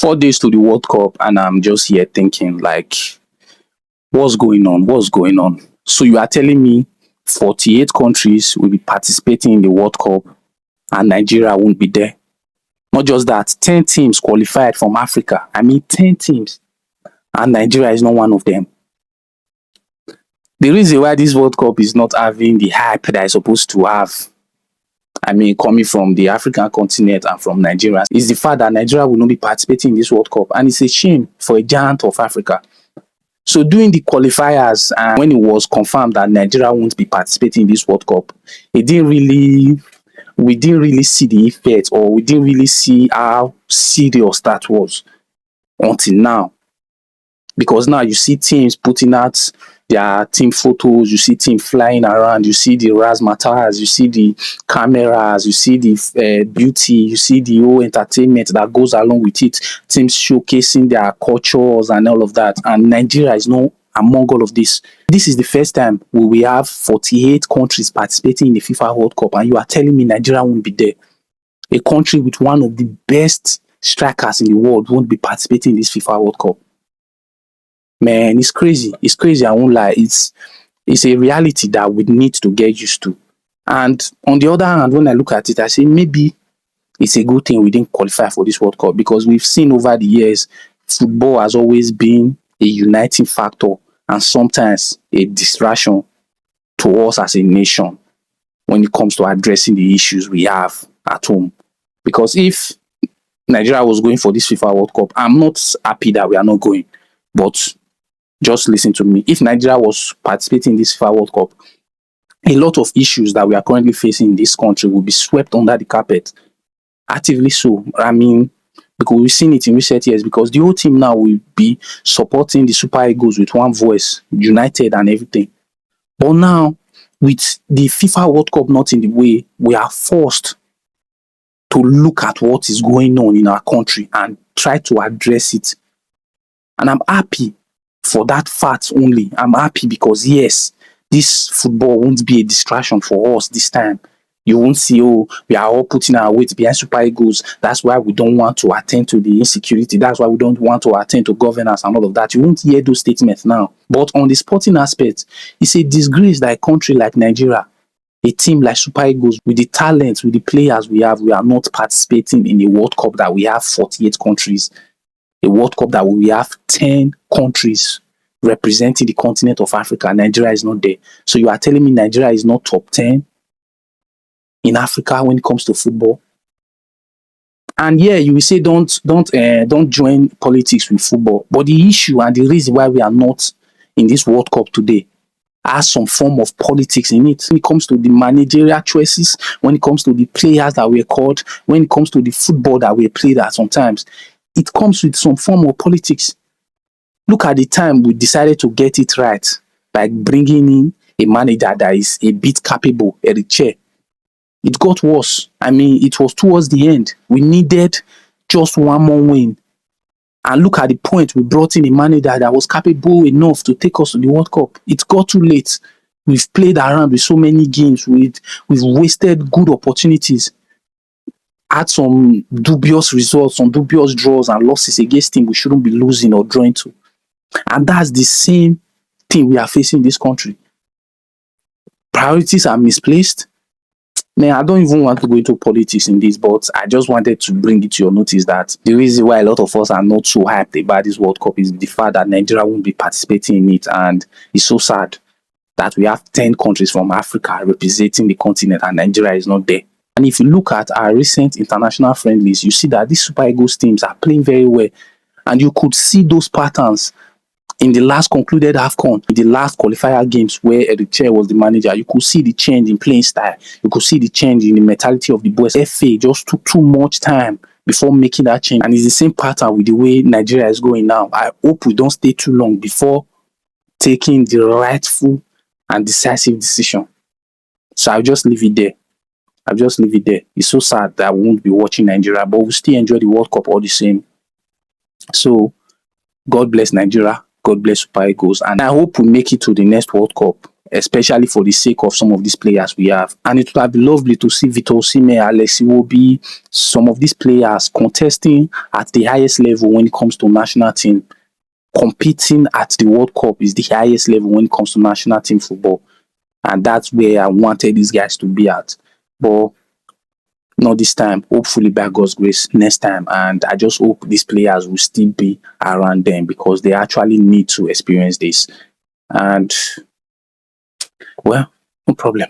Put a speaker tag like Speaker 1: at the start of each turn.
Speaker 1: 4 days to the World Cup, and I'm just here thinking, like, what's going on? What's going on? So you are telling me 48 countries will be participating in the World Cup and Nigeria won't be there? Not just that, 10 teams qualified from Africa. I mean, 10 teams, and Nigeria is not one of them. The reason why this World Cup is not having the hype that it's supposed to have, I mean, coming from the African continent and from Nigeria, is the fact that Nigeria will not be participating in this World Cup. And it's a shame for a giant of Africa. So during the qualifiers, and when it was confirmed that Nigeria won't be participating in this World Cup, we didn't really see the effect, or we didn't really see how serious that was until now. Because now you see teams putting out their team photos, you see teams flying around, you see the razzmatazz, you see the cameras, you see the beauty, you see the whole entertainment that goes along with it, teams showcasing their cultures and all of that. And Nigeria is not among all of this. This is the first time we have 48 countries participating in the FIFA World Cup, and you are telling me Nigeria won't be there. A country with one of the best strikers in the world won't be participating in this FIFA World Cup. Man, it's crazy. It's crazy. I won't lie. It's a reality that we need to get used to. And on the other hand, when I look at it, I say maybe it's a good thing we didn't qualify for this World Cup, because we've seen over the years, football has always been a uniting factor and sometimes a distraction to us as a nation when it comes to addressing the issues we have at home. Because if Nigeria was going for this FIFA World Cup, I'm not happy that we are not going. But just listen to me. If Nigeria was participating in this FIFA World Cup, a lot of issues that we are currently facing in this country will be swept under the carpet. Actively so. I mean, because we've seen it in recent years, because the whole team now will be supporting the Super Eagles with one voice, united and everything. But now, with the FIFA World Cup not in the way, we are forced to look at what is going on in our country and try to address it. And I'm happy for that fact only. I'm happy because, yes, this football won't be a distraction for us this time. You won't see, oh, we are all putting our weight behind Super Eagles. That's why we don't want to attend to the insecurity. That's why we don't want to attend to governance and all of that. You won't hear those statements now. But on the sporting aspect, it's a disgrace that a country like Nigeria, a team like Super Eagles, with the talents, with the players we have, we are not participating in a World Cup that we have 48 countries. A World Cup that we have 10 countries representing the continent of Africa. Nigeria is not there. So you are telling me Nigeria is not top 10 in Africa when it comes to football? And yeah, you will say don't join politics with football. But the issue and the reason why we are not in this World Cup today has some form of politics in it. When it comes to the managerial choices, when it comes to the players that were called, when it comes to the football that we played at sometimes, it comes with some form of politics. Look at the time we decided to get it right by bringing in a manager that is a bit capable, Eric Chair. It got worse. I mean, it was towards the end. We needed just one more win. And look at the point, we brought in a manager that was capable enough to take us to the World Cup. It got too late. We've played around with so many games. We've wasted good opportunities. Had some dubious results, some dubious draws and losses against teams we shouldn't be losing or drawing to. And that's the same thing we are facing in this country. Priorities are misplaced. Man, I don't even want to go into politics in this, but I just wanted to bring it to your notice that the reason why a lot of us are not so hyped about this World Cup is the fact that Nigeria won't be participating in it. And it's so sad that we have 10 countries from Africa representing the continent and Nigeria is not there. And if you look at our recent international friendlies, you see that these Super Eagles teams are playing very well. And you could see those patterns in the last concluded AFCON, in the last qualifier games where Eric Chair was the manager. You could see the change in playing style. You could see the change in the mentality of the boys. FA just took too much time before making that change. And it's the same pattern with the way Nigeria is going now. I hope we don't stay too long before taking the rightful and decisive decision. So I'll just leave it there. It's so sad that I won't be watching Nigeria, but we'll still enjoy the World Cup all the same. So God bless Nigeria. God bless Super Eagles. And I hope we make it to the next World Cup. especially for the sake of some of these players we have. And it would have been lovely to see Victor Osimhen, Alexi Iwobi, some of these players contesting at the highest level when it comes to national team. Competing at the World Cup is the highest level when it comes to national team football. And that's where I wanted these guys to be at. But not this time. Hopefully, by God's grace, next time. And I just hope these players will still be around them because they actually need to experience this. And well, no problem.